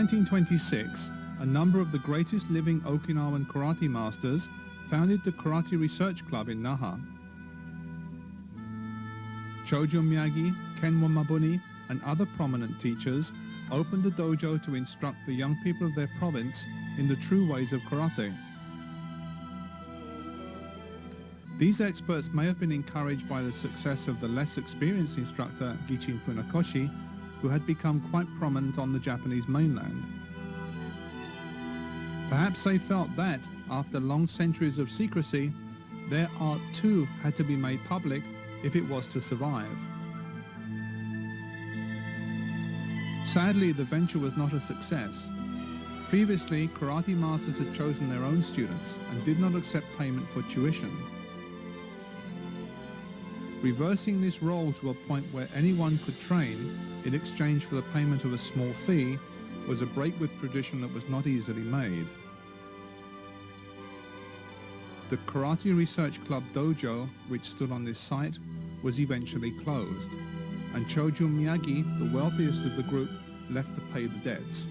1926, a number of the greatest living Okinawan karate masters founded the Karate Research Club in Naha. Chojo Miyagi, Kenwa Mabuni, and other prominent teachers opened a dojo to instruct the young people of their province in the true ways of karate. These experts may have been encouraged by the success of the less experienced instructor Gichin Funakoshi, who had become quite prominent on the Japanese mainland. Perhaps they felt that, after long centuries of secrecy, their art too had to be made public if it was to survive. Sadly, the venture was not a success. Previously, karate masters had chosen their own students and did not accept payment for tuition. Reversing this role to a point where anyone could train in exchange for the payment of a small fee was a break with tradition that was not easily made. The Karate Research Club dojo, which stood on this site, was eventually closed, and Chojo Miyagi, the wealthiest of the group, left to pay the debts.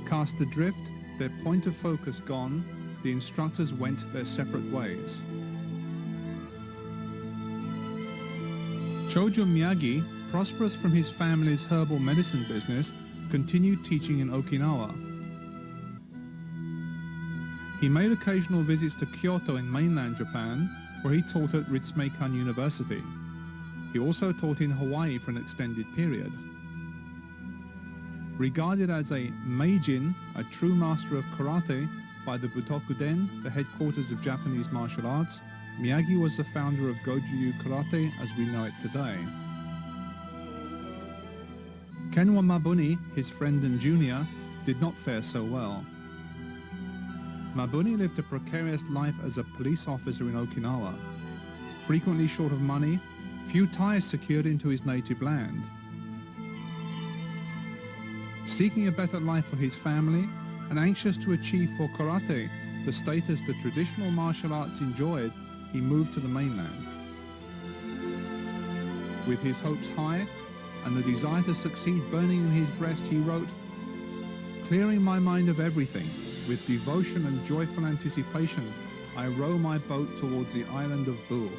Cast adrift, their point of focus gone, the instructors went their separate ways. Chojo Miyagi, prosperous from his family's herbal medicine business, continued teaching in Okinawa. He made occasional visits to Kyoto in mainland Japan, where he taught at Ritsumeikan University. He also taught in Hawaii for an extended period. Regarded as a meijin, a true master of karate, by the Butokuden, the headquarters of Japanese martial arts, Miyagi was the founder of Shitōryū Karatê as we know it today. Kenwa Mabuni, his friend and junior, did not fare so well. Mabuni lived a precarious life as a police officer in Okinawa. Frequently short of money, few ties secured into his native land. Seeking a better life for his family and anxious to achieve for karate the status the traditional martial arts enjoyed, he moved to the mainland. With his hopes high and the desire to succeed burning in his breast, he wrote, "Clearing my mind of everything, with devotion and joyful anticipation, I row my boat towards the island of Boo."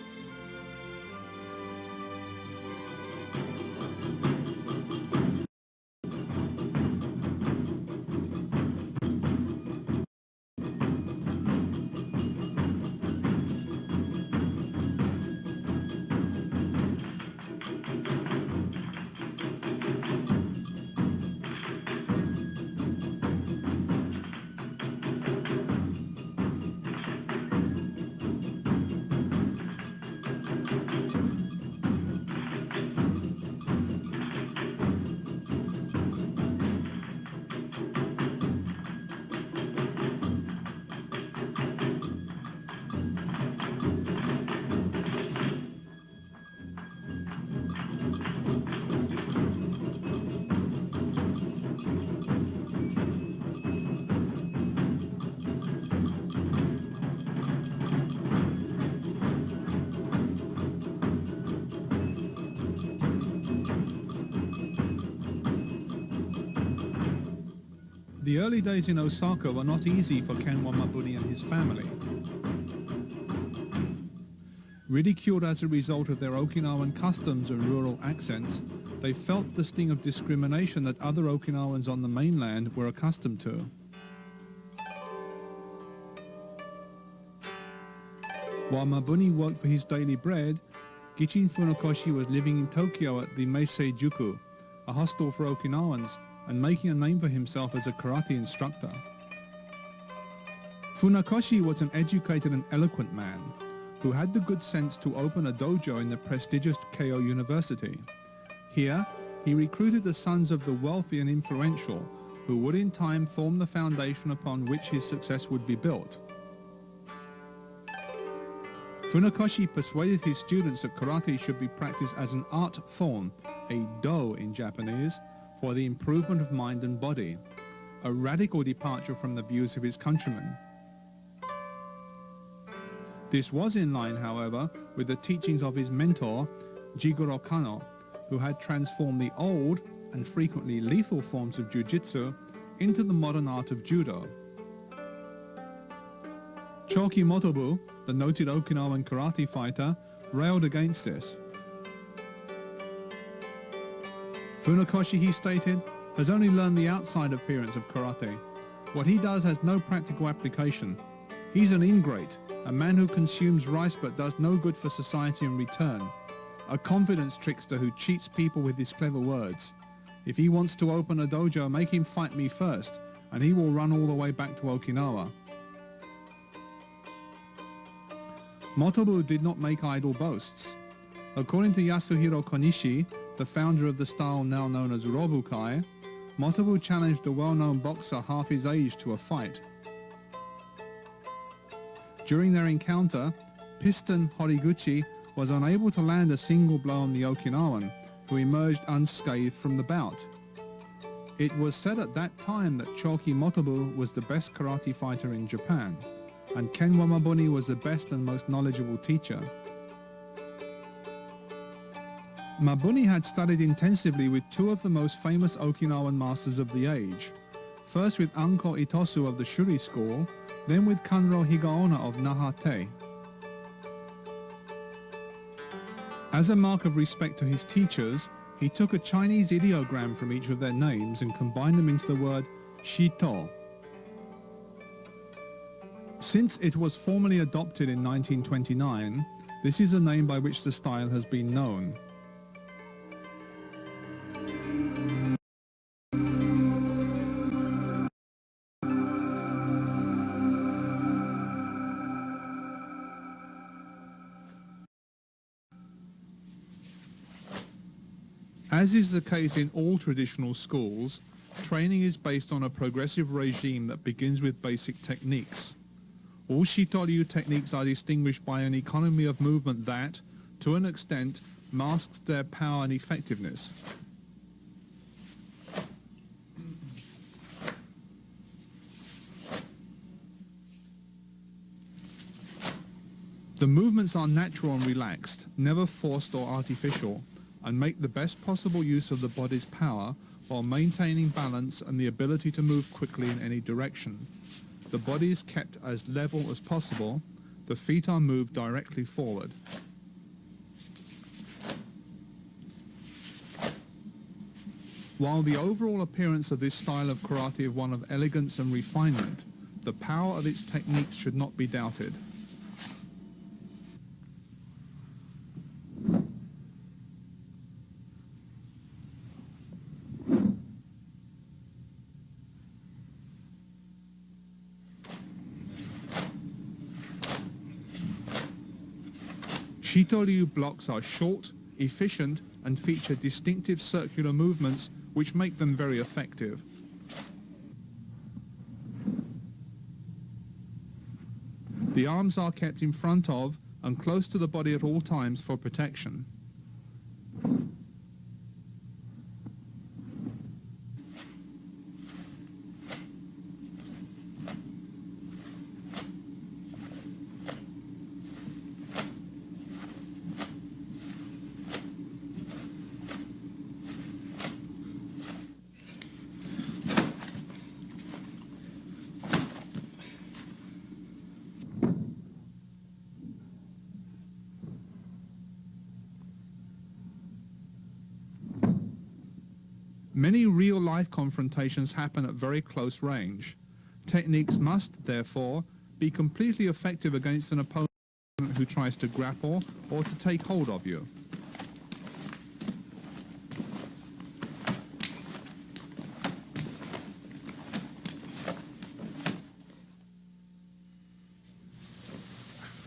The early days in Osaka were not easy for Kenwa Mabuni and his family. Ridiculed as a result of their Okinawan customs and rural accents, they felt the sting of discrimination that other Okinawans on the mainland were accustomed to. While Mabuni worked for his daily bread, Gichin Funakoshi was living in Tokyo at the Meisei Juku, a hostel for Okinawans, and making a name for himself as a karate instructor. Funakoshi was an educated and eloquent man who had the good sense to open a dojo in the prestigious Keio University. Here, he recruited the sons of the wealthy and influential, who would in time form the foundation upon which his success would be built. Funakoshi persuaded his students that karate should be practiced as an art form, a do in Japanese, for the improvement of mind and body, a radical departure from the views of his countrymen. This was in line, however, with the teachings of his mentor, Jigoro Kano, who had transformed the old and frequently lethal forms of jiu-jitsu into the modern art of judo. Choki Motobu, the noted Okinawan karate fighter, railed against this. Funakoshi, he stated, has only learned the outside appearance of karate. What he does has no practical application. He's an ingrate, a man who consumes rice but does no good for society in return. A confidence trickster who cheats people with his clever words. If he wants to open a dojo, make him fight me first, and he will run all the way back to Okinawa. Motobu did not make idle boasts. According to Yasuhiro Konishi, the founder of the style now known as Robukai, Motobu challenged a well-known boxer half his age to a fight. During their encounter, Piston Horiguchi was unable to land a single blow on the Okinawan, who emerged unscathed from the bout. It was said at that time that Choki Motobu was the best karate fighter in Japan, and Kenwa Mabuni was the best and most knowledgeable teacher. Mabuni had studied intensively with two of the most famous Okinawan masters of the age, first with Anko Itosu of the Shuri school, then with Kanro Higaonna of Nahate. As a mark of respect to his teachers, he took a Chinese ideogram from each of their names and combined them into the word Shito. Since it was formally adopted in 1929, this is the name by which the style has been known. As is the case in all traditional schools, training is based on a progressive regime that begins with basic techniques. All Shitōryū techniques are distinguished by an economy of movement that, to an extent, masks their power and effectiveness. The movements are natural and relaxed, never forced or artificial, and make the best possible use of the body's power while maintaining balance and the ability to move quickly in any direction. The body is kept as level as possible, the feet are moved directly forward. While the overall appearance of this style of karate is one of elegance and refinement, the power of its techniques should not be doubted. Shitōryū blocks are short, efficient, and feature distinctive circular movements which make them very effective. The arms are kept in front of and close to the body at all times for protection. Many real-life confrontations happen at very close range. Techniques must, therefore, be completely effective against an opponent who tries to grapple or to take hold of you.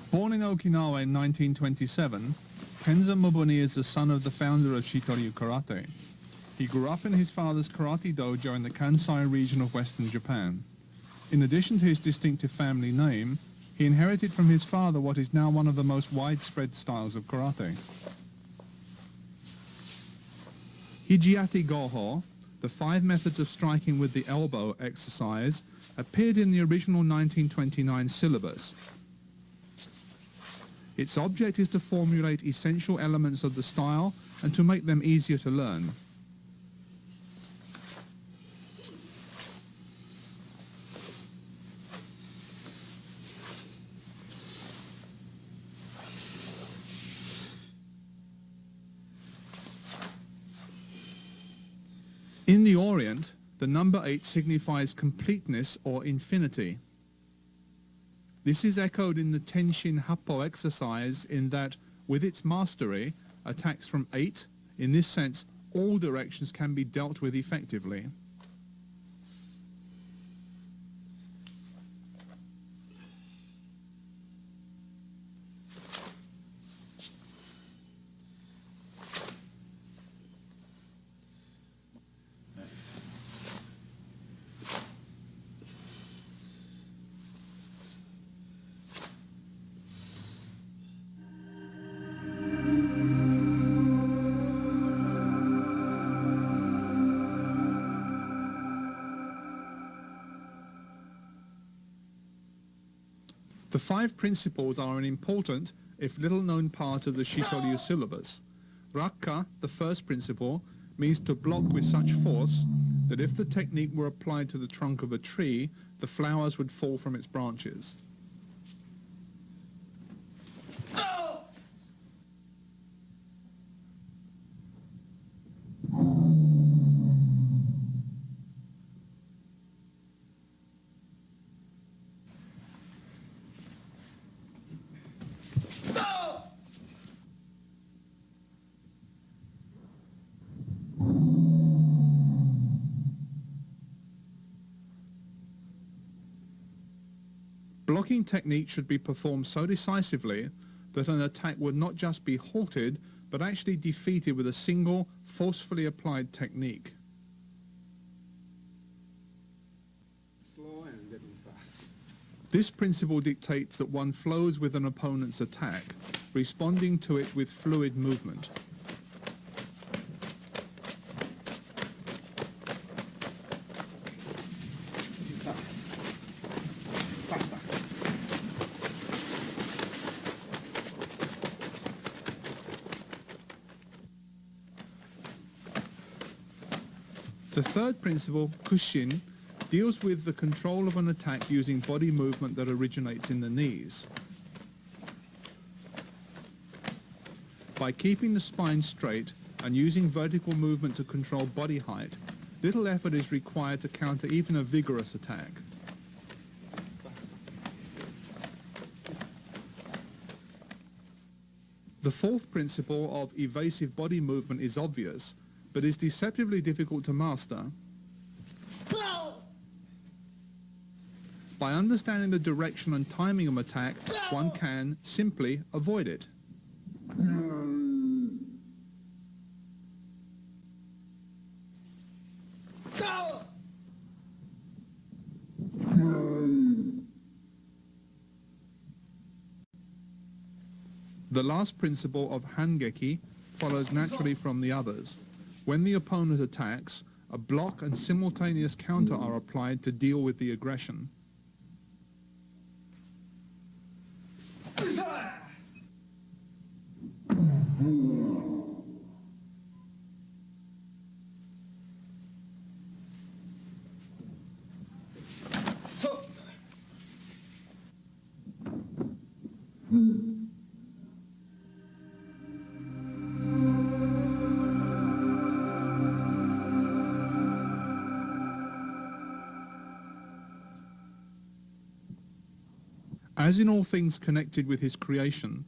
Born in Okinawa in 1927, Kenza Mabuni is the son of the founder of Shitōryū Karatê. He grew up in his father's karate dojo in the Kansai region of western Japan. In addition to his distinctive family name, he inherited from his father what is now one of the most widespread styles of karate. Hijiati Goho, the 5 methods of striking with the elbow exercise, appeared in the original 1929 syllabus. Its object is to formulate essential elements of the style and to make them easier to learn. Orient, the number 8 signifies completeness or infinity. This is echoed in the Tenshin Happo exercise in that, with its mastery, attacks from 8, in this sense, all directions can be dealt with effectively. The 5 principles are an important, if little-known part of the Shitōryū syllabus. Rakka, the first principle, means to block with such force that if the technique were applied to the trunk of a tree, the flowers would fall from its branches. Blocking technique should be performed so decisively that an attack would not just be halted, but actually defeated with a single, forcefully applied technique. Slow and getting fast. This principle dictates that one flows with an opponent's attack, responding to it with fluid movement. Faster. The third principle, Kushin, deals with the control of an attack using body movement that originates in the knees. By keeping the spine straight and using vertical movement to control body height, little effort is required to counter even a vigorous attack. The fourth principle of evasive body movement is obvious, but is deceptively difficult to master. By understanding the direction and timing of attack, one can simply avoid it. The last principle of Hangeki follows naturally from the others. When the opponent attacks, a block and simultaneous counter are applied to deal with the aggression. As in all things connected with his creation,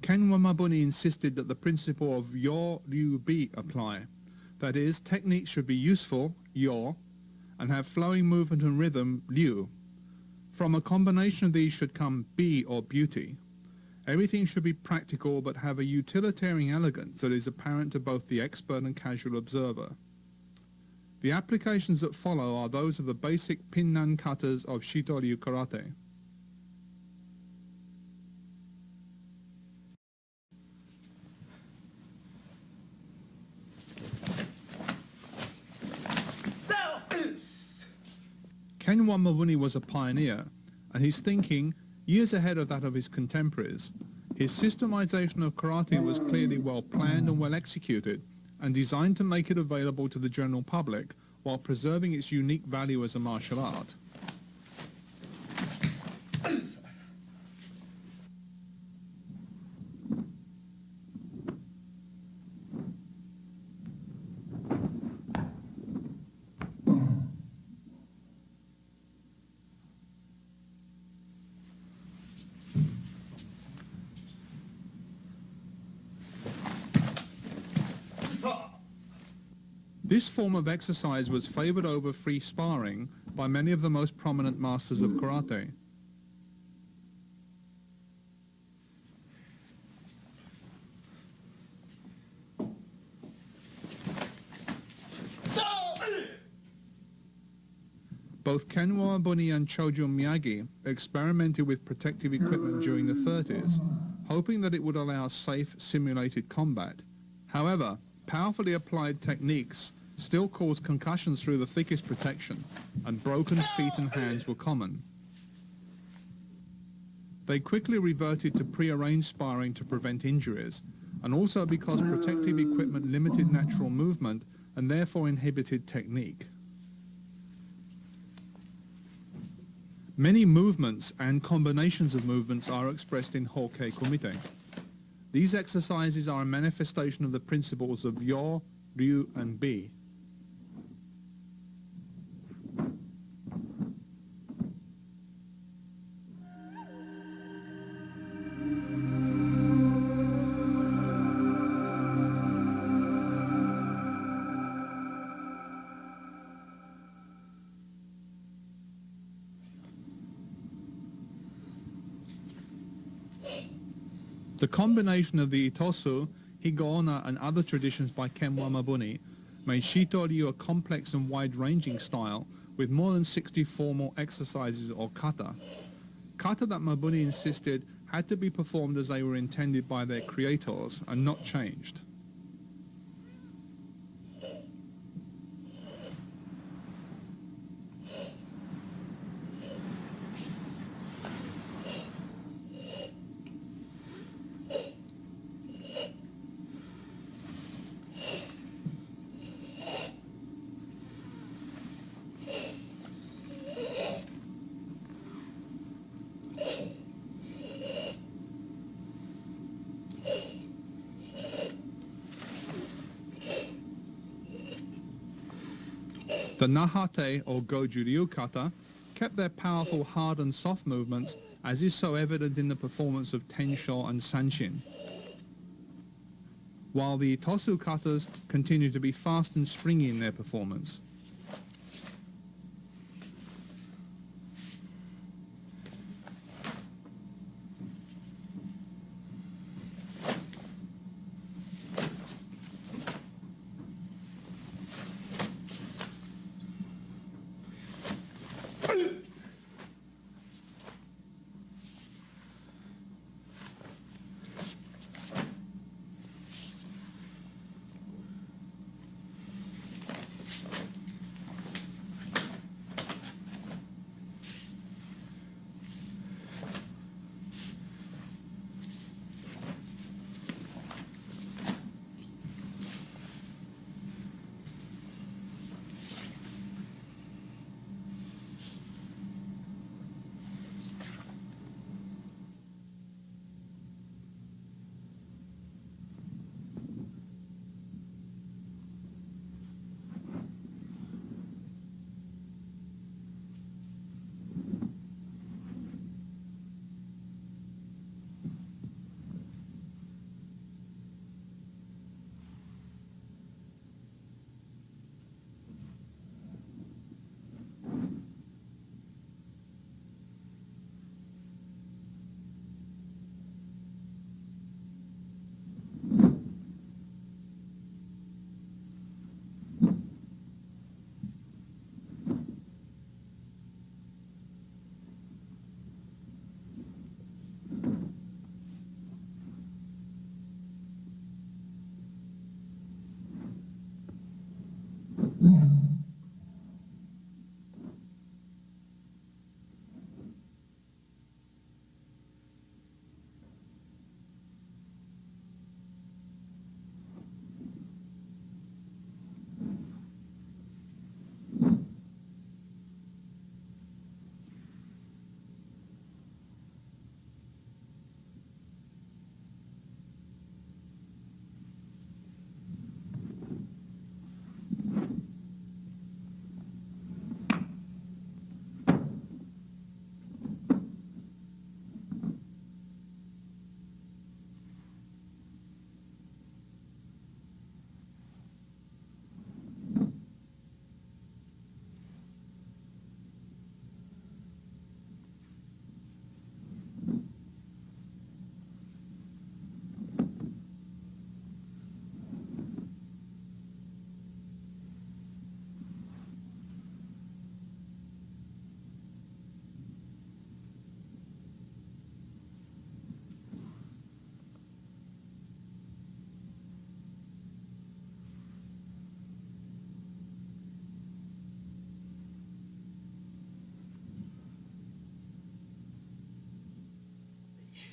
Ken Wamabuni insisted that the principle of Yo Ryu Bi apply. That is, technique should be useful, Yo, and have flowing movement and rhythm, Ryu. From a combination of these should come Bi or beauty. Everything should be practical but have a utilitarian elegance that is apparent to both the expert and casual observer. The applications that follow are those of the basic pinnan katas of Shitōryū Karatê. Ken Wamabuni was a pioneer, and his thinking, years ahead of that of his contemporaries. His systemization of karate was clearly well planned and well executed, and designed to make it available to the general public while preserving its unique value as a martial art. This form of exercise was favored over free sparring by many of the most prominent masters of karate. Both Ken Wamabuni and Chojo Miyagi experimented with protective equipment during the 30s, hoping that it would allow safe, simulated combat. However, powerfully applied techniques still caused concussions through the thickest protection, and broken feet and hands were common. They quickly reverted to pre-arranged sparring to prevent injuries, and also because protective equipment limited natural movement and therefore inhibited technique. Many movements and combinations of movements are expressed in Hokei Kumite. These exercises are a manifestation of the principles of Yo, Ryu, and Bi. The combination of the Itosu, Higona, and other traditions by Ken Wamabuni made Shitōryū a complex and wide-ranging style with more than 60 formal exercises or kata. Kata that Mabuni insisted had to be performed as they were intended by their creators and not changed. The Nahate, or Goju-ryu kata, kept their powerful hard and soft movements, as is so evident in the performance of Tensho and Sanshin. While the Itosu katas continued to be fast and springy in their performance.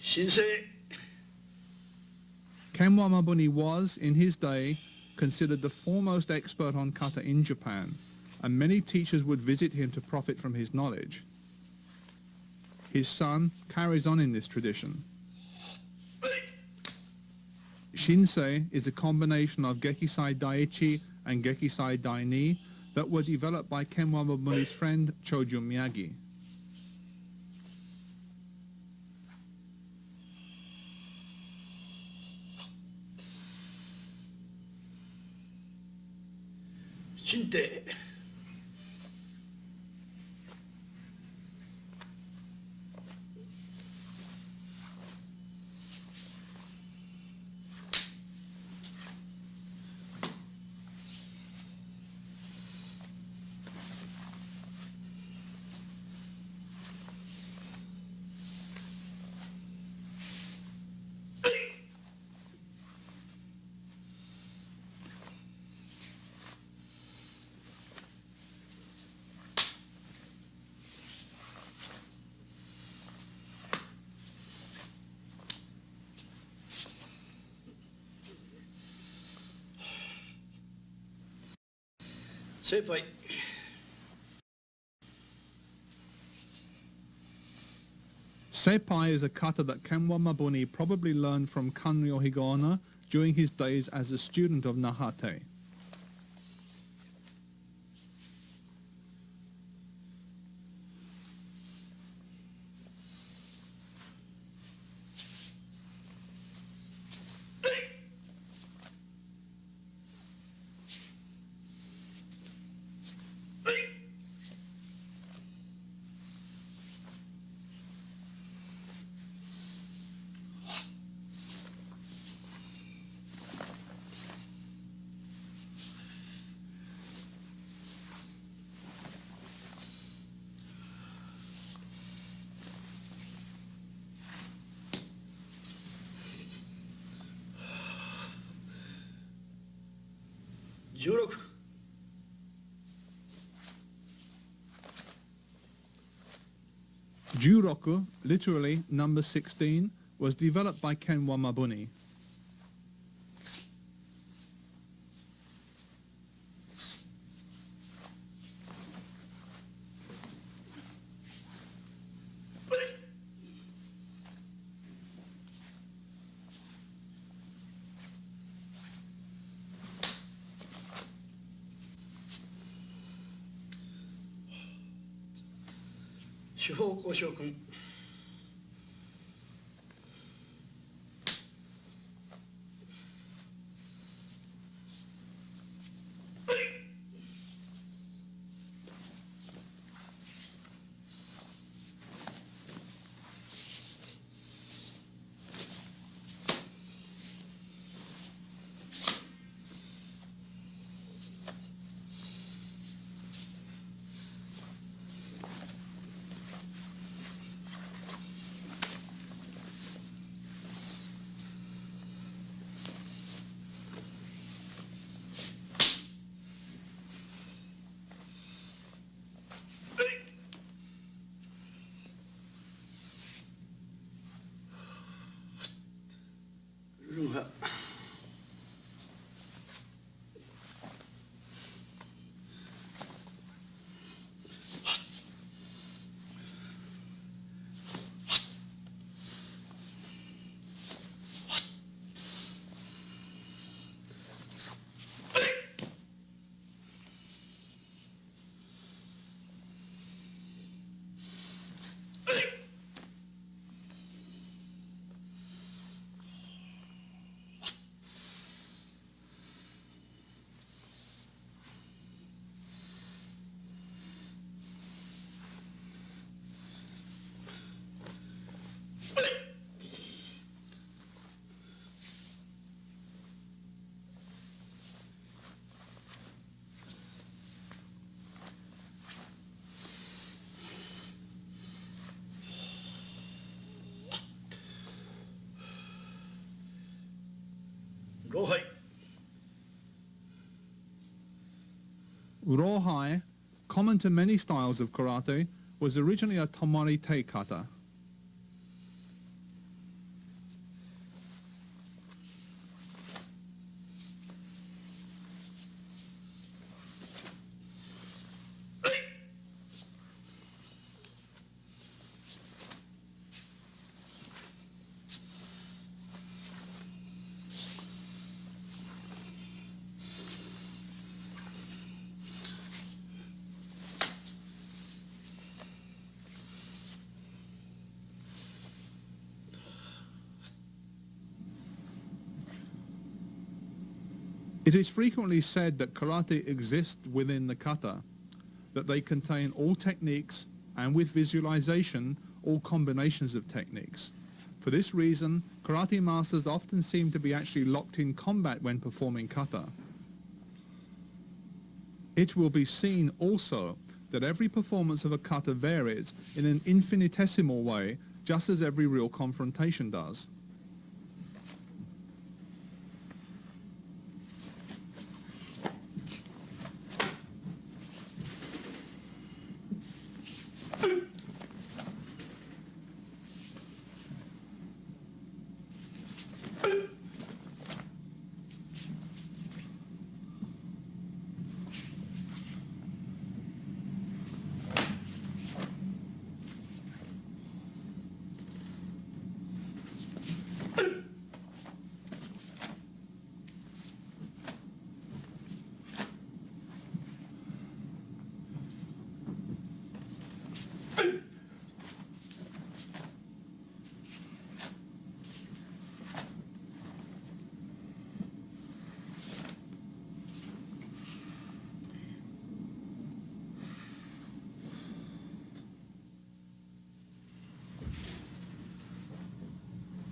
Shinsei. Ken Wamabuni was, in his day, considered the foremost expert on kata in Japan, and many teachers would visit him to profit from his knowledge. His son carries on in this tradition. Shinsei is a combination of Gekisai Daiichi and Gekisai Daini that were developed by Ken Wamamuni's friend Choju Miyagi. Shinte. Senpai. Seppai is a kata that Ken Wamabuni probably learned from Kanryo Higaonna during his days as a student of Nahate. Juroku, literally number 16, was developed by Ken Wamabuni. Rawhide, common to many styles of karate, was originally a tomari-te kata. It is frequently said that karate exists within the kata, that they contain all techniques and with visualization, all combinations of techniques. For this reason, karate masters often seem to be actually locked in combat when performing kata. It will be seen also that every performance of a kata varies in an infinitesimal way, just as every real confrontation does.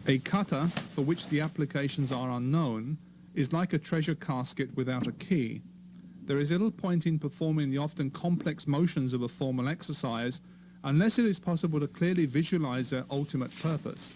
A kata, for which the applications are unknown, is like a treasure casket without a key. There is little point in performing the often complex motions of a formal exercise unless it is possible to clearly visualize their ultimate purpose.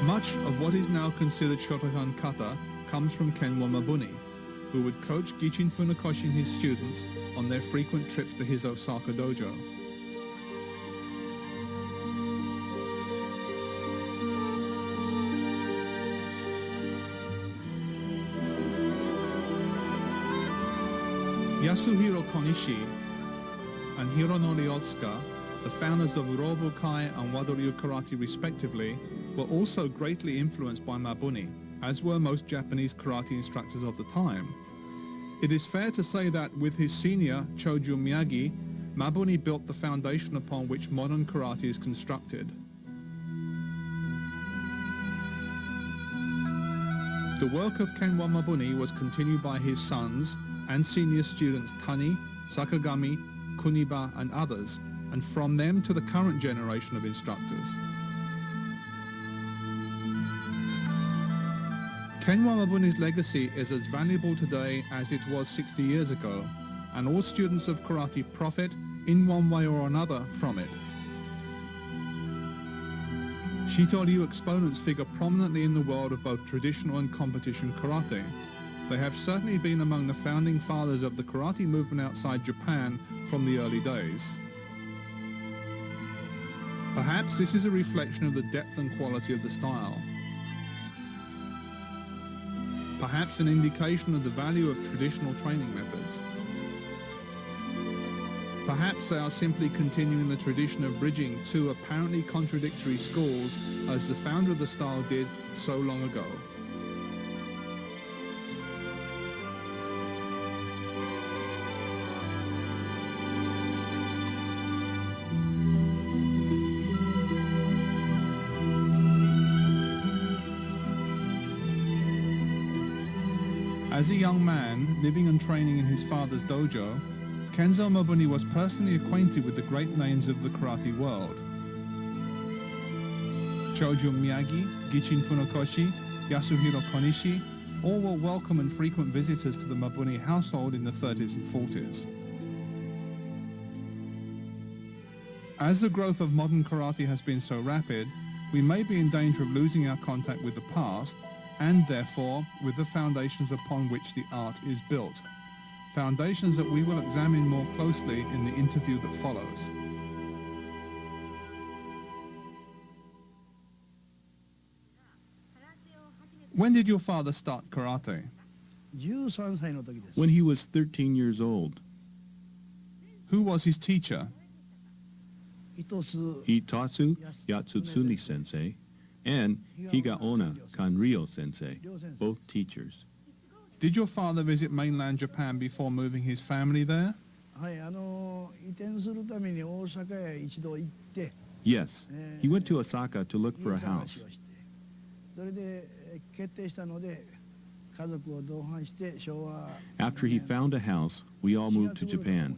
Much of what is now considered Shotokan kata comes from Kenwa Mabuni, who would coach Gichin Funakoshi and his students on their frequent trips to his Osaka dojo. Yasuhiro Konishi and Hironori Otsuka, the founders of Urobukai and Shitōryū Karatê respectively, were also greatly influenced by Mabuni, as were most Japanese karate instructors of the time. It is fair to say that with his senior, Chōjun Miyagi, Mabuni built the foundation upon which modern karate is constructed. The work of Kenwa Mabuni was continued by his sons and senior students Tani, Sakagami, Kuniba and others, and from them to the current generation of instructors. Kenwa Mabuni's legacy is as valuable today as it was 60 years ago, and all students of karate profit in one way or another from it. Shitōryū exponents figure prominently in the world of both traditional and competition karate. They have certainly been among the founding fathers of the karate movement outside Japan from the early days. Perhaps this is a reflection of the depth and quality of the style. Perhaps an indication of the value of traditional training methods. Perhaps they are simply continuing the tradition of bridging two apparently contradictory schools as the founder of the style did so long ago. As a young man, living and training in his father's dojo, Kenzo Mabuni was personally acquainted with the great names of the karate world. Chōjun Miyagi, Gichin Funakoshi, Yasuhiro Konishi, all were welcome and frequent visitors to the Mabuni household in the 30s and 40s. As the growth of modern karate has been so rapid, we may be in danger of losing our contact with the past, and therefore with the foundations upon which the art is built. Foundations that we will examine more closely in the interview that follows. When did your father start karate? When he was 13 years old. Who was his teacher? Itatsu Yatsutsumi sensei and Higaonna Kanryo sensei, both teachers. Did your father visit mainland Japan before moving his family there? Yes, he went to Osaka to look for a house. After he found a house, we all moved to Japan.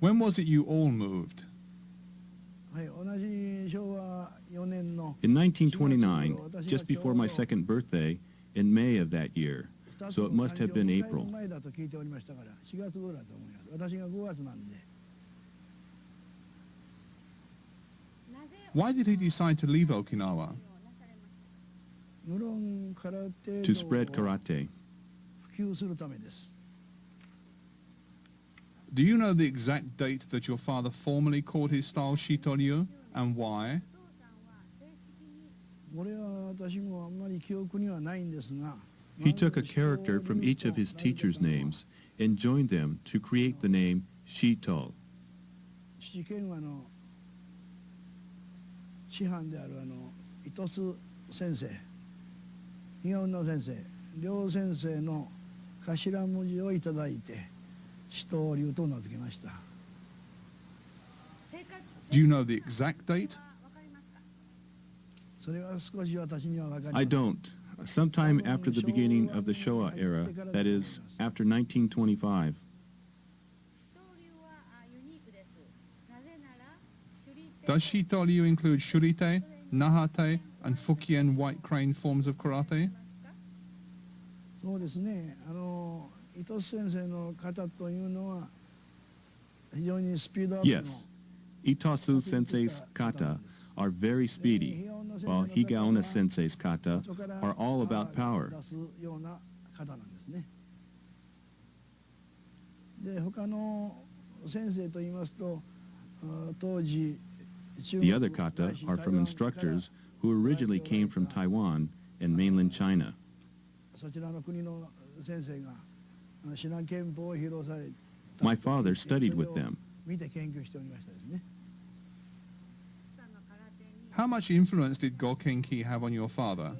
When was it you all moved? In 1929, just before my second birthday, in May of that year, so it must have been April. Why did he decide to leave Okinawa? To spread karate. Do you know the exact date that your father formally called his style Shitōryū, and why? He took a character from each of his teachers' names and joined them to create the name Shito. Do you know the exact date? I don't. Sometime after the beginning of the Showa era, that is, after 1925. Does Shitōryū include Shurite, Nahate, and Fukien white crane forms of karate? Yes. Itasu sensei's kata are very speedy, while Higaonna sensei's kata are all about power. The other kata are from instructors who originally came from Taiwan and mainland China. My father studied with them. How much influence did Gokenki have on your father?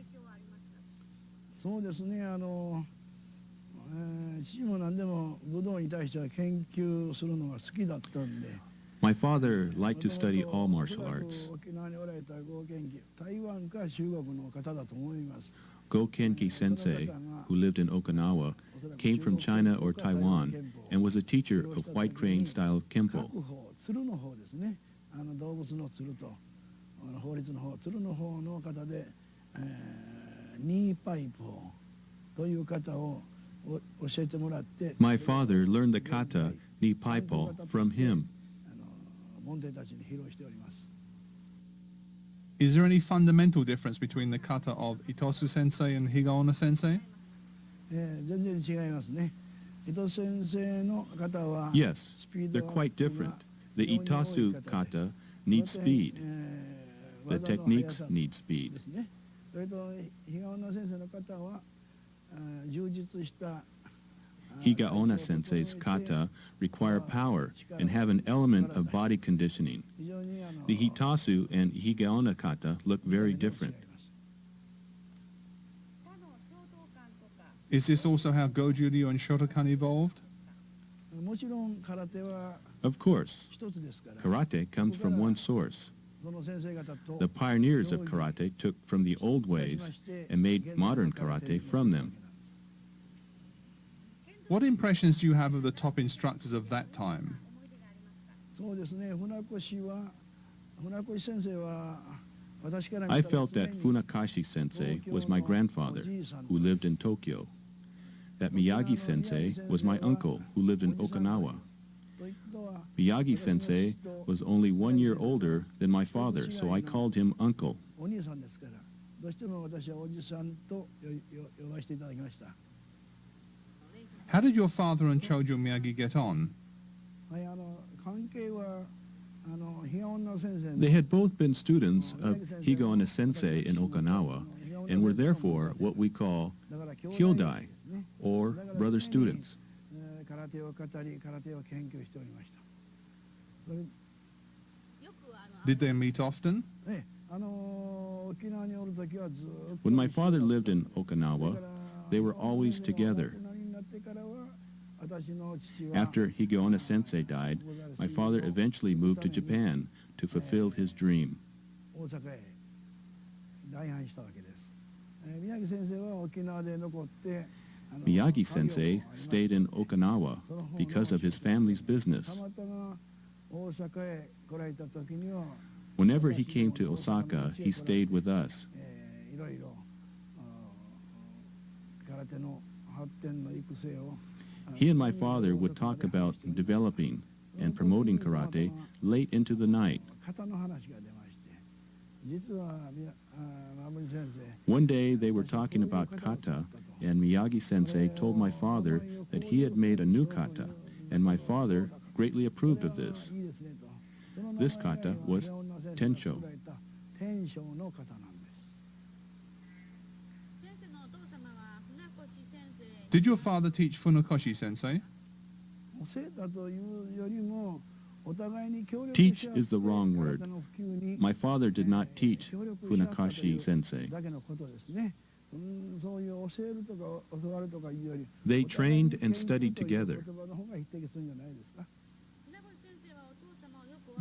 そうですね、父も何でも武道に対しては研究するのが好きだったんで。My father liked to study all martial arts. 沖縄におられたゴーケンキ、台湾か中国の方だと思います。 Gokenki Sensei, who lived in Okinawa, came from China or Taiwan and was a teacher of white crane-style Kempo. 鶴の方ですね。動物の鶴と法律の方、鶴の方の方で、ニーパイプをという方を教えてもらって。My father learned the kata ni paipo from him. 門弟たちに披露しております。Is there any fundamental difference between the kata of Itosu Sensei and Higaonna Sensei? 全然違いますね。伊藤先生の方は Yes, they're quite different. The Itosu kata needs speed. The techniques need speed. それと比嘉女先生の方は充実した Higaonna Sensei's kata require power and have an element of body conditioning. The Hitasu and Higaonna kata look very different. Is this also how Goju-ryu and Shotokan evolved? もちろん空手は Of course, 一つですから。 karate comes from one source. その先生方と The pioneers of karate took from the old ways and made modern karate from them. What impressions do you have of the top instructors of that time? そうですね。船越先生は私から見 I たら felt that Funakashi Sensei was my grandfather, who lived in Tokyo. That Miyagi Sensei was my uncle, who lived in Okinawa. Miyagi Sensei was only 1 year older than my father, so I called him uncle. お兄さんですから、どうしても私はおじさんと呼ばせていただきました。 How did your father and Chojo Miyagi get on? はい、関係は比嘉女先生の They had both been students of Higaonna Sensei in Okinawa and were therefore what we call だから兄弟 kyodai, ですね。 or brother students. 空手を語り、空手を研究しておりました。それ Did they meet often? 沖縄におるときはずっと When my father lived in Okinawa, they were always together. 大人になってからは私の父は After Higaonna Sensei died, my father eventually moved to Japan to fulfill his dream. 大阪へ来阪したわけです。宮城先生は沖縄で残って Miyagi Sensei stayed in Okinawa because of his family's た business. またま大阪へ来られた時には Whenever he came to Osaka, he stayed with us. いろいろ空手の発展の育成を He and my father would talk about developing and promoting karate late into the night. 型の話が出まして、実は守先生 One day they were talking about kata, and Miyagi Sensei told my father that he had made a new kata, and my father greatly approved of this. いいですねと。その名前が This kata was 天正 Tensho. 天正の方なんです。 Did your father teach Funakoshi Sensei? 教えたというよりもお互いに協力 Teach し合って is the wrong word. 空手の普及に My father did not teach 協力し合ったという Funakashi Sensei. だけのことですね。そういう教えるとか教わるとかいうより They trained and studied together. 言葉の方が匹敵するんじゃないですか。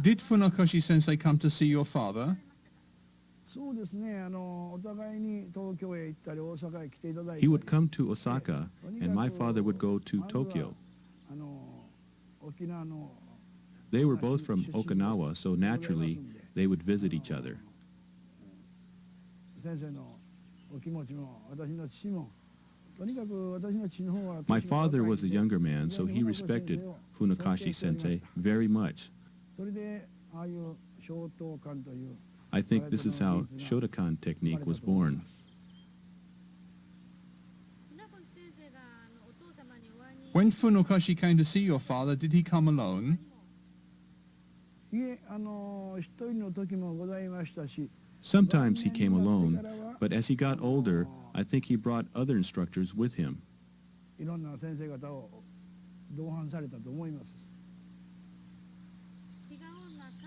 Did Funakoshi Sensei come to see your father? そうですね。お互いに東京へ行ったり大阪へ来ていただいて He would come to Osaka, and my father would go to Tokyo. 沖縄の They were both from Okinawa, so naturally they would visit each other. 先生のお気持ちも私の父もとにかく私の父の方は My father was a younger man, so he respected Funakashi Sensei very much. それでああいう小等感という I think this is how Shotokan technique was born. When Funakoshi came to see your father, did he come alone? いえ一人の時もございましたし Sometimes he came alone, but as he got older, I think he brought other instructors with him. いろんな先生方を同伴されたと思います。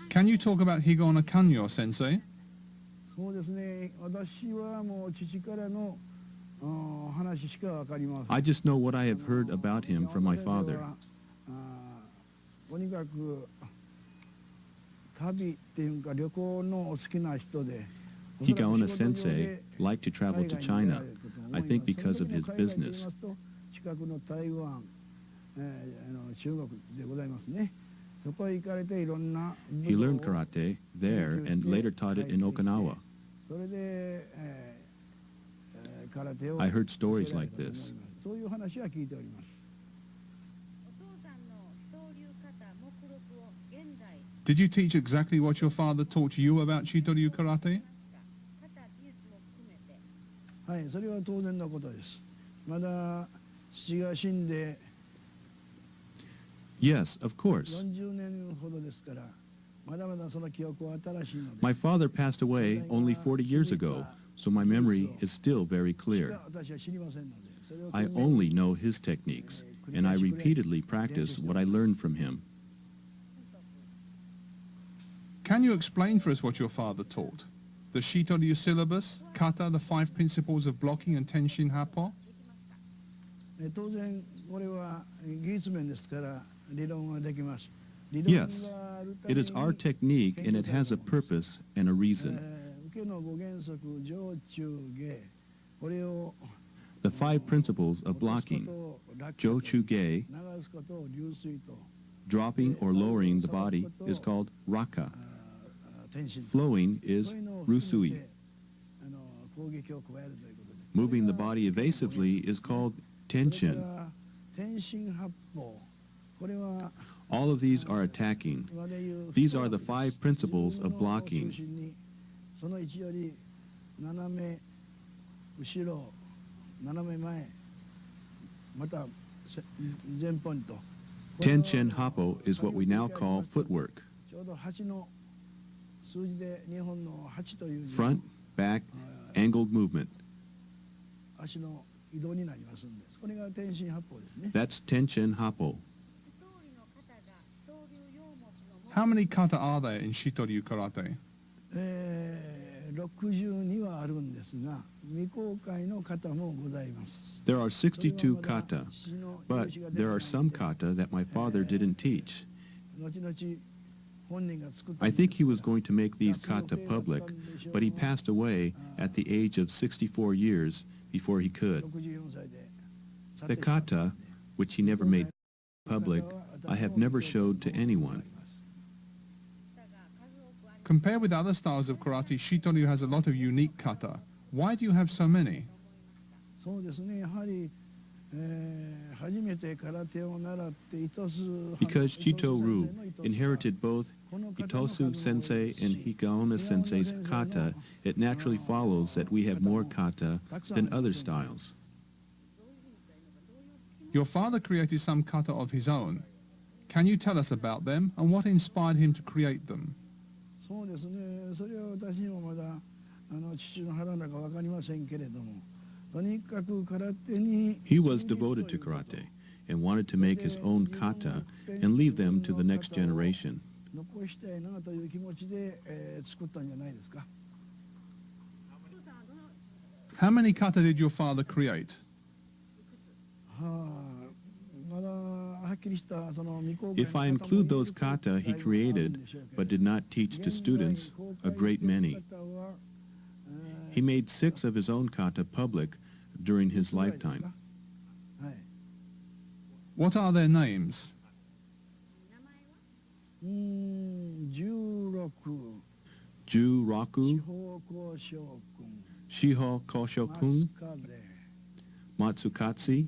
Can you talk about Higaonna Kanyo, Sensei? そうですね。私はもう父からの話しかわかりません。 I just know what I have heard about him from my father. とにかく旅っていうか旅行のお好きな人で。 Higaonna Sensei liked to travel to China, I think because of his business. 近くの台湾、中国でございますね。そこへ行かれていろんな He learned karate there and later taught it in Okinawa. それで、空手を I heard stories like this. そういう話は聞いております。 Did you teach exactly what your father taught you about Shitōryū Karatê? はい、それは当然のことです。まだ父が死んで Yes, of course. 40年ほどですから、まだまだその記憶は新しいので。 My father passed away only 40 years ago, so my memory is still very clear. 私は知りませんので、それを I only know his techniques, and I repeatedly practice what I learned from him. Can you explain for us what your father taught? The Shitōryū syllabus, kata, the 5 principles of blocking, and tenshin happo? 当然これは技術面ですから理論はできます。 Yes, it is our technique, and it has a purpose and a reason. 受けの5原則上中下これを The 5 principles of blocking, 上中下, 流すことを流水と dropping or lowering the body is called raka. 天心 Flowing is そういうのを rusui. 攻撃を加えるということで Moving the body evasively is called それか tenshin. ら天心八法これは All of these are attacking. 今でいう These are the 5 principles of 自分の中 blocking. 心にその位置より斜め後ろ斜め前また前方にと Tenshin happo is what we now call footwork. ちょうど8の数字で日本の8という字 Front, back, angled movement. 足の移動になりますんでこれが天心八法ですね That's tenshin happo. How many kata are there in Shitōryū Karatê? 62はあるんですが未公開の型もございます There are 62 kata, but there are some kata that my father didn't teach. 後々本人が作った I think he was going to make these kata public, but he passed away at the age of 64 years before he could. 64歳で The kata, which he never made public, I have never showed to anyone. Compared with other styles of karate, Shitōryū has a lot of unique kata. Why do you have so many? そうですねやはり、初めて空手を習って糸数 Because Shitōryū inherited both Itosu Sensei and Higaonna Sensei's kata, it naturally follows that we have more kata than other styles. Your father created some kata of his own. Can you tell us about them and what inspired him to create them? そうですねそれは私にもまだ父の腹の中わかりませんけれどもとにかく空手に He was devoted to karate and wanted to make his own kata and leave them to the next generation. 残したいなという気持ちで、作ったんじゃないですか How many kata did your father create? はあまだはっきりしたその未公開 If I include those kata he created but did not teach to students, a great many. He made 6 of his own kata public during his lifetime. はい What are their names? 16 Ju-raku, 方向将軍 Shiho Koshokun, 松風 Matsukatsu,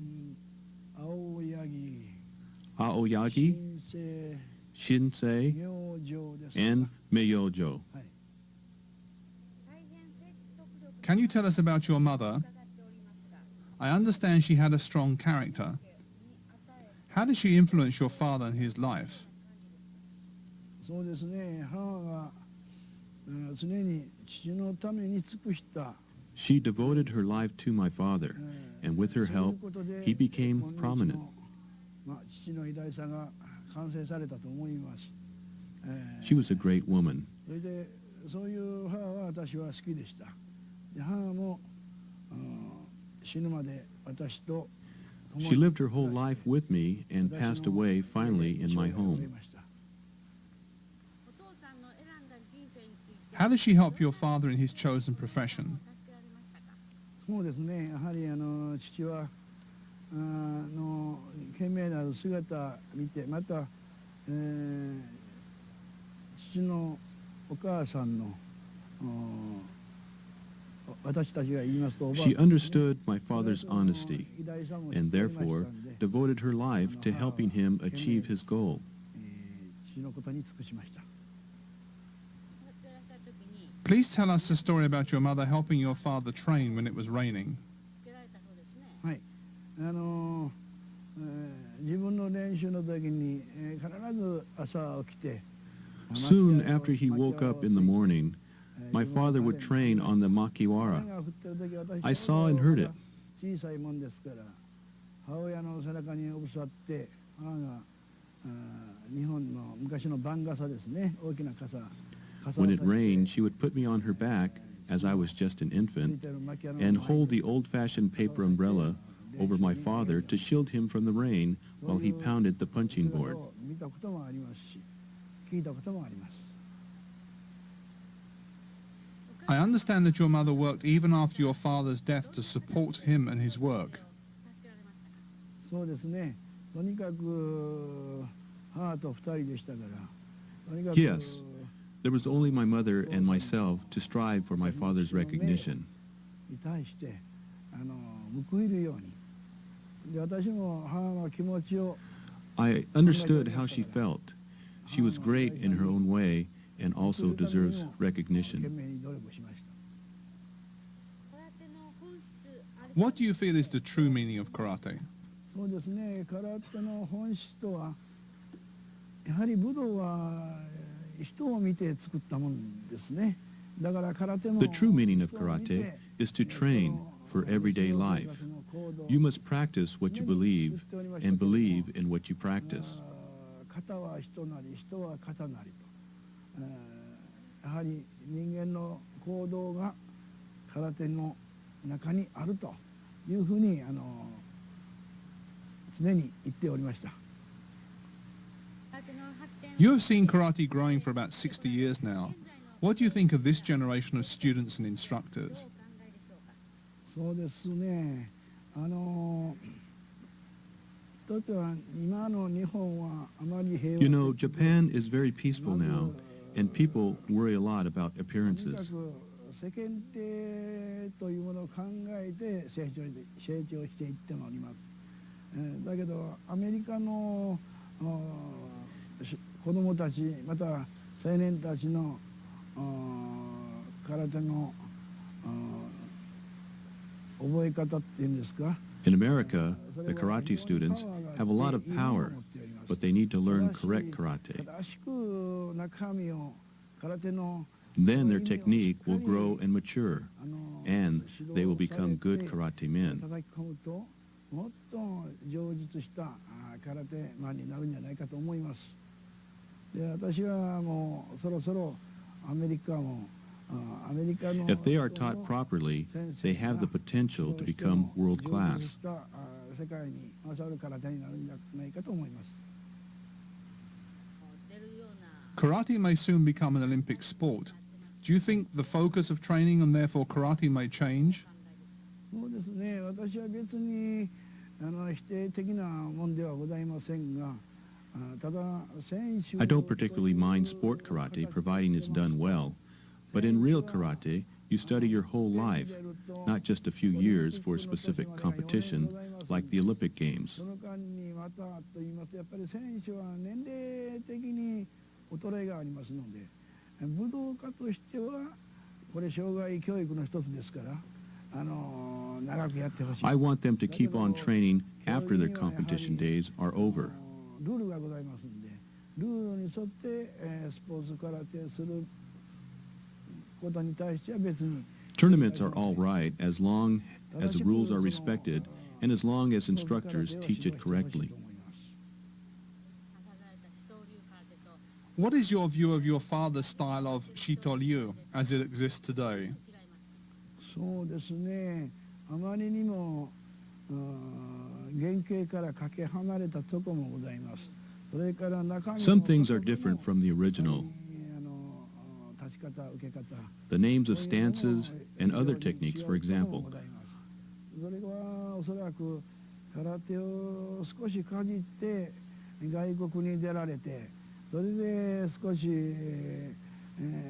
青柳 Aoyagi, 新生 Shinsei, 明星です and Meiyojo. はい Can you tell us about your mother? I understand she had a strong character. How did she influence your father in his life? そうですね母が常に父のために尽くした She devoted her life to my father, and with her help, he became prominent. 父の偉大さが完成されたと思います。She was a great woman. それでそういう母は私は好きでした。で母も死ぬまで私と She lived her whole life with me and passed away finally in my home. How did she help your father in his chosen profession? そうですね、やはり父は懸命なる姿を見て、また、父のお母さんの私たちが言いますと、 She understood my father's honesty and therefore devoted her life to helping him achieve his goal. 父のことに尽くしました。 Please tell us the story about your mother helping your father train when it was raining. はい、自分の練習の時に、必ず朝起きて Soon after he woke up in the morning, my father would train on the makiwara. I saw and heard it. 小さいもんですから、母親の背中におぶさって、母が日本の昔の番傘ですね、大きな傘。 When it rained, she would put me on her back, as I was just an infant, and hold the old-fashioned paper umbrella over my father to shield him from the rain while he pounded the punching board. I understand that your mother worked even after your father's death to support him and his work. そうですね。とにかく母と二人でしたから。とにかく Yes. There was only my mother and myself to strive for my father's recognition. に対して報いるように。で、私も母の気持ちを I understood how she felt. She was great in her own way and also deserves 懸 recognition. 命に努力しました。 What do you feel is the true meaning of karate? そうですね。空手の本質とは、やはり武道は人を見て作ったもんですね。だから空手も The true meaning of karate is to train for everyday life. You must practice what you believe and believe in what you practice. 型は人なり、人は型なりと。やはり人間の行動が空手の中にあるというふうに常に言っておりました。 You have seen karate growing for about 60 years now. What do you think of this generation of students and instructors? そうですね。一つは今の日本はあまり平和 You know, Japan is very peaceful now, and people worry a lot about とにか appearances. く世間体というものを考えて成長していっております。だけどアメリカの子どもたちまた青年たちの空手の覚え方っていうんですか。 In America, the karate students have a lot of power, but they need to learn correct karate. 正しく中身を空手の Then their technique will grow and mature, and they will become good karate men. 叩き込むともっと上実した空手マンになるんじゃないかと思います。で、私はもうそろそろアメリカもアメリカの If they are taught properly, they have the potential to become world 上実 class. した世界に勝る空手になるんじゃないかと思います。 Karate may soon become an Olympic sport. Do you think the focus of training and therefore karate may change? そうですね。私は別に否定的なもんではございませんが、ただ選手 I don't particularly mind sport karate, providing it's done well. But in real karate, you study your whole life, not just a few years for a specific competition, like the Olympic Games. その間にまたと言いますとやっぱり選手は年齢的に衰えがありますので、武道家としてはこれ障害教育の一つですから、長くやってほしい。 I want them to keep on training after their competition days are over. ルールがございますんで、ルールに沿って、スポーツ空手することに対しては別に Tournaments are all right as long as the rules are respected and as long as instructors teach it correctly. What is your view of your father's style of Shitōryū as it exists today? そうですね。あまりにも原型からかけ離れたとこもございます。それから中身 Some things are different from the original. 立ち方、受け方。 The names of stances and other techniques, for example. それはおそらく空手を少しかじって外国に出られて、それで少し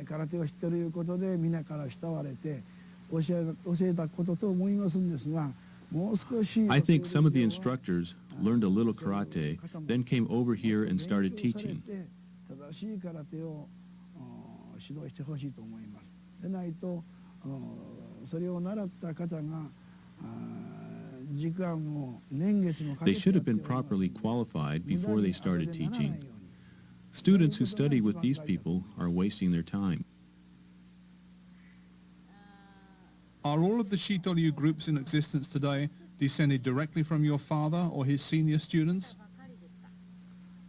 空手を知っているということで皆から慕われて教えたことと思いますんですが、もう少し I think some of the instructors learned a little karate, then came over here and started teaching. 正しい空手を指導してほしいと思います。でないとそれを習った方が時間も年月もかけ They て should have been properly qualified before they started teaching. Students who study with these people are wasting their time. Are all of the Shitōryū groups in existence today descended directly from your father or his senior students?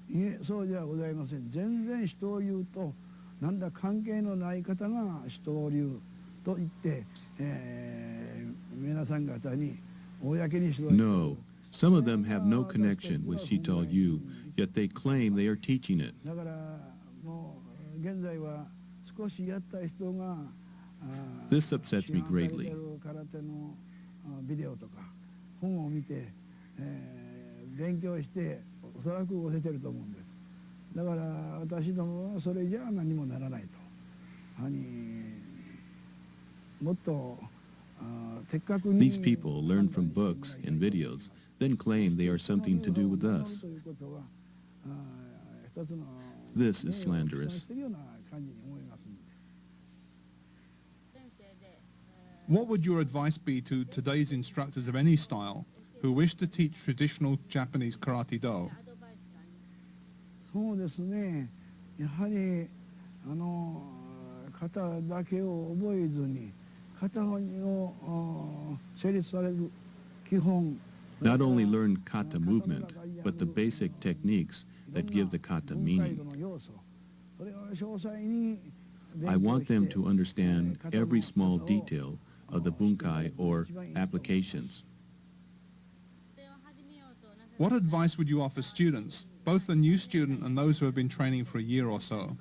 いえ、そうではございません。全然Shitōryū流と何だ関係のない方がShitōryū流と言って、皆さん方に公に指導している。 No, some of them have no connection with Shitōryū, yet they claim they are teaching it. だからもう現在は少しやった人が This upsets me greatly. 空手のビデオとか本を見て、勉強しておそらく教えてると思うんです。だから私どもはそれじゃ何もならないと。もっと的確に These people learn from books and videos, then claim they are something to do with us. This is slanderous. What would your advice be to today's instructors of any style who wish to teach traditional Japanese karate do? そうですね。やはり型だけを覚えずに型を成立される基本 Not only learn kata movement, but the basic techniques that give the kata meaning. I want them to understand every small detail of the bunkai or applications. What advice would you offer students, both the new student and those who have been training for a year or so?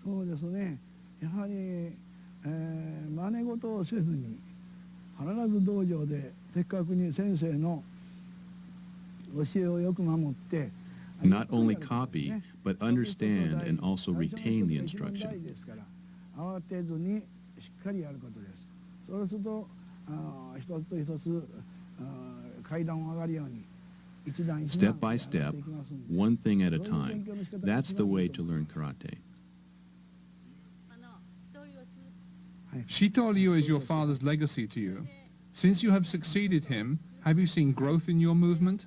そうですね。やはり真似事をせずに必ず道場で的確に先生の教えをよく守って Not only copy, but understand and also retain the instruction. 慌てずにしっかりやることです。そうすると一つ一つ階段を上がるように Step by step, one thing at a time. That's the way to learn karate. Shitōryū is your father's legacy to you. Since you have succeeded him, have you seen growth in your movement?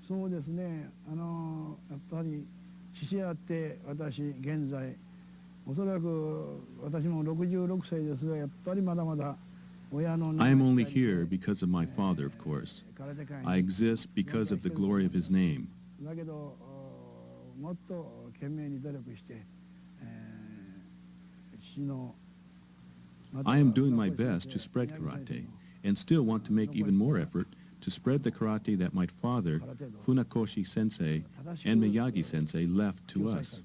そうですね。やっぱり父やって私現在おそらく私も66歳ですがやっぱりまだまだ I am only here because of my father, of course. I exist because of the glory of his name. だけどもっと懸命に努力して I am doing my best to spread karate and still want to make even more effort to spread the karate that my father, Funakoshi Sensei, and Miyagi Sensei left to us.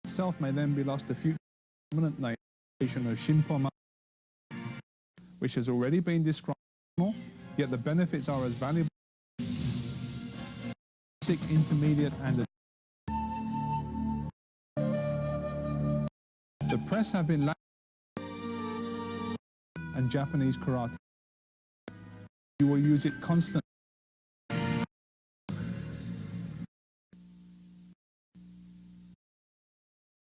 Itself may then be lost to future dominant nation of Shinpo, which has already been described, yet the benefits are as valuable as basic, intermediate, and the press have been and Japanese karate. You will use it constantly.